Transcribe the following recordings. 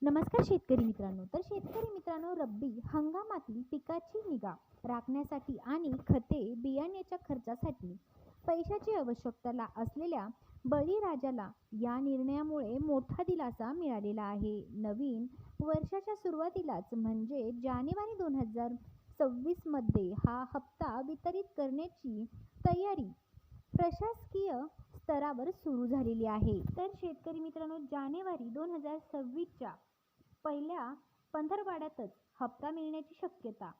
नमस्कार शेतकरी मित्रांनो. रब्बी हंगामातील पिकाची निगा राखण्यासाठी आणि खते बियाण्याच्या खर्चासाठी पैशाची आवश्यकता असलेल्या बळीराजाला या निर्णयामुळे मोठा दिलासा मिळालेला आहे. नवीन वर्षाच्या सुरुवातीलाच म्हणजे जानेवारी 2026 मध्ये हा हप्ता वितरित करण्याची तयारी प्रशासकीय स्तरावर सुरू झालेली आहे. तर शेतकरी मित्रांनो, जानेवारी 2026च्या पहिल्या पंधरवड्यातच हप्ता मिळण्याची शक्यता.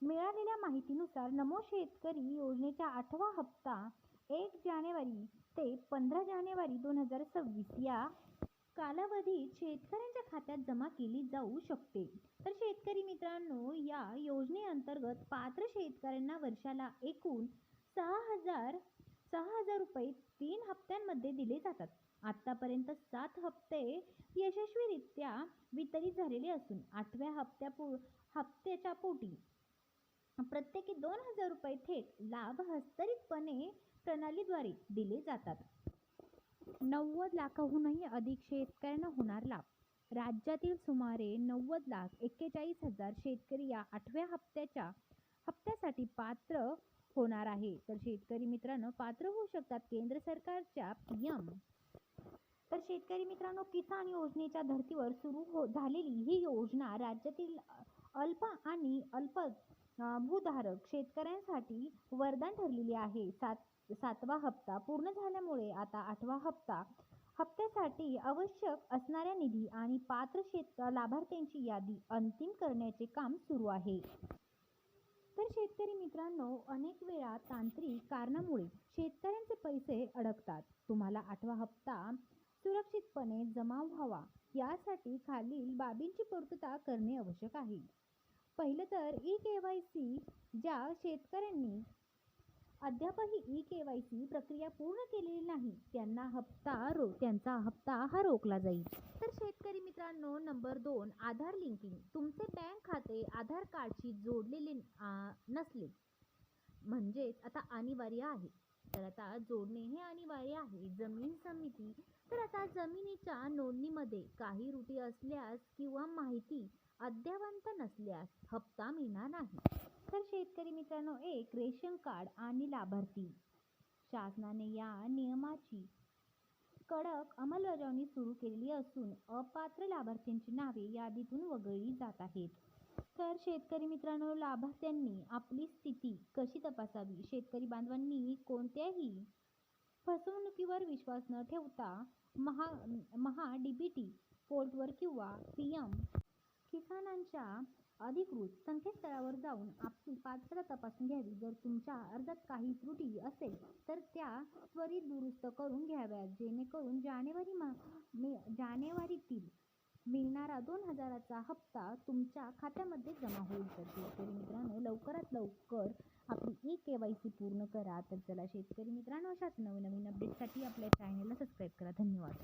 मिळालेल्या माहितीनुसार नमो शेतकरी योजनेचा 8वा हप्ता 1 जानेवारी ते 15 जानेवारी 2026 या कालावधीत शेतकऱ्यांच्या खात्यात जमा केली जाऊ शकते. तर शेतकरी मित्रांनो, या योजनेअंतर्गत पात्र शेतकऱ्यांना वर्षाला एकूण 6,000 रुपये 3 हप्त्यांमध्ये दिले जातात. आतापर्यंत 7 हप्ते यशस्वीरित्या वितरित झालेले असून 8व्या हप्त्याच्या पोटी प्रत्येकी 2,000 रुपये थेट लाभ हस्तांतरितपणे प्रणालीद्वारे दिले जातात. 90 लाखांहूनही अधिक शेतकऱ्यांना होणार लाभ. राज्यातील सुमारे 90,41,000 शेतकरी या 8व्या हप्त्यासाठी पात्र होणार आहे. तर शेतकरी मित्रांनो, पात्र होऊ शकतात केंद्र सरकारच्या PM. तर शेतकरी मित्रांनो, किसान योजनेच्या धर्तीवर सुरू झालेली ही योजना राज्यातील अल्प आणि अल्प भूधारक शेतकऱ्यांसाठी वरदान ठरलेली आहे. 7वा हप्ता पूर्ण झाल्यामुळे आता 8व्या हप्त्यासाठी आवश्यक असणाऱ्या निधी आणि पात्र लाभार्थ्यांची यादी अंतिम करण्याचे काम सुरू आहे. तर शेतकरी मित्रांनो, अनेक वेळा तांत्रिक कारणामुळे शेतकऱ्यांचे पैसे अडकतात. तुम्हाला 8वा हप्ता सुरक्षितपणे जमा व्हावा यासाठी खालील बाबींची पूर्तता करणे आवश्यक आहे. पहिलं तर ई-KYC. ज्या शेतकऱ्यांनी अद्यापही ई-KYC प्रक्रिया पूर्ण केलेली नाही त्यांचा हप्ता हा रोखला जाईल. तर शेतकरी मित्रांनो, नंबर 2, आधार लिंकिंग. तुमचे बँक खाते आधार कार्डशी जोडलेले नसले म्हणजेच आता अनिवार्य आहे. तर आता जोडणे हे अनिवार्य आहे. जमीन समिती. तर आता जमिनीच्या नोंदणीमध्ये काही त्रुटी असल्यास किंवा माहिती अद्ययावत नसल्यास हप्ता मिळणार नाही. तर शेतकरी मित्रांनो, 1, रेशन कार्ड आणि लाभार्थी. शासनाने या नियमाची कडक अंमलबजावणी सुरू केलेली असून अपात्र लाभार्थ्यांची नावे यादीतून वगळली जात आहेत. तर शेतकरी मित्रांनो, लाभार्थ्यांनी आपली स्थिती कशी तपासावी? शेतकरी बांधवांनी कोणत्याही फसवणुकीवर विश्वास न ठेवता महा-DBT पोर्टलवर किंवा PM किसानच्या अधिकृत संकेतस्थळावर जाऊन आपली पात्रता तपासून घ्यावी. जर तुमच्या अर्जात काही त्रुटी असेल तर त्या त्वरित दुरुस्त करून घ्याव्यात, जेणेकरून जानेवारीतील मिळणारा 2,000चा हप्ता तुमच्या खात्यामध्ये जमा होईल. तर शेतकरी मित्रांनो, लवकरात लवकर आपली ई-KYC पूर्ण करा. तर चला शेतकरी मित्रांनो, अशाच नवीन अपडेटसाठी आपल्या चॅनलला सबस्क्राईब करा. धन्यवाद.